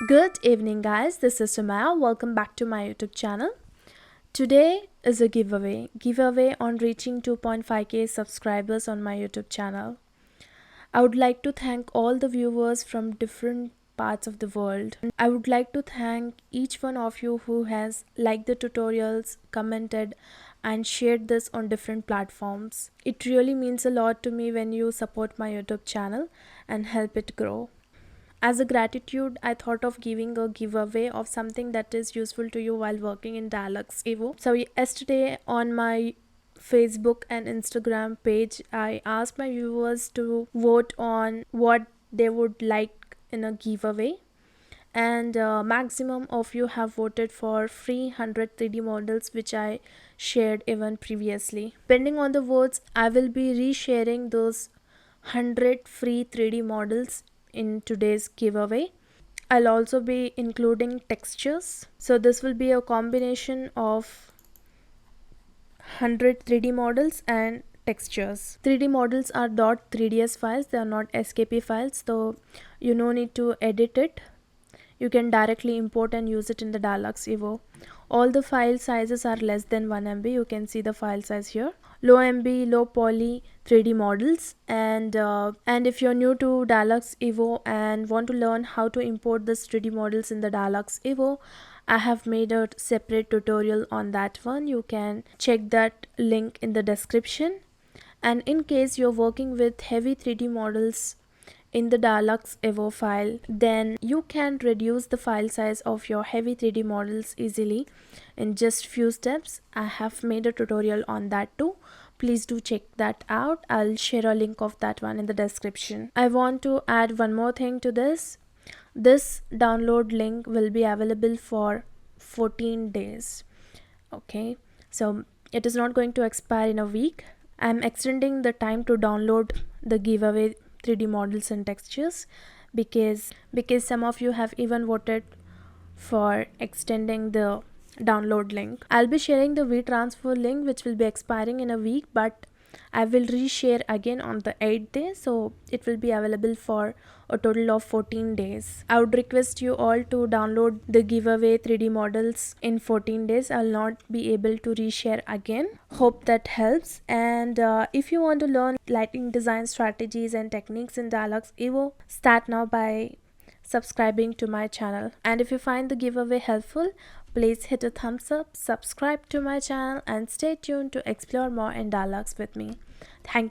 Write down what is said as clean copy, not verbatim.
Good evening, guys. This is Sumaiya. Welcome back to my YouTube channel. Today is a giveaway on reaching 2.5k subscribers on my YouTube channel. I would like to thank all the viewers from different parts of the world. I would like to thank each one of you who has liked the tutorials, commented, and shared this on different platforms. It really means a lot to me when you support my YouTube channel and help it grow. As a gratitude, I thought of giving a giveaway of something that is useful to you while working in Dialux Evo. So yesterday on my Facebook and Instagram page, I asked my viewers to vote on what they would like in a giveaway. And maximum of you have voted for free 100 3D models, which I shared even previously. Depending on the votes, I will be resharing those 100 free 3D models in today's giveaway. I'll also be including textures. So this will be a combination of 100 3D models and textures. 3D models are .3ds files, they are not skp files, so you no need to edit it. You can directly import and use it in the Dialux Evo. All the file sizes are less than 1 MB. You can see the file size here. Low MB, low poly 3D models. And if you're new to Dialux Evo and want to learn how to import this 3D models in the Dialux Evo, I have made a separate tutorial on that one. You can check that link in the description. And in case you're working with heavy 3D models in the Dialux Evo file, then you can reduce the file size of your heavy 3D models easily in just few steps. I have made a tutorial on that too. Please do check that out. I'll share a link of that one in the description. I want to add one more thing to this. This download link will be available for 14 days. Okay, so it is not going to expire in a week. I'm extending the time to download the giveaway 3D models and textures because some of you have even voted for extending the download link. I'll be sharing the WeTransfer link, which will be expiring in a week, but I will reshare again on the 8th day, so it will be available for a total of 14 days. I would request you all to download the giveaway 3D models in 14 days. I'll not be able to reshare again. Hope that helps. And if you want to learn lighting design strategies and techniques in Dialux Evo, start now by subscribing to my channel. And if you find the giveaway helpful, please hit a thumbs up, subscribe to my channel, and stay tuned to explore more in Dialux with me. Thank you.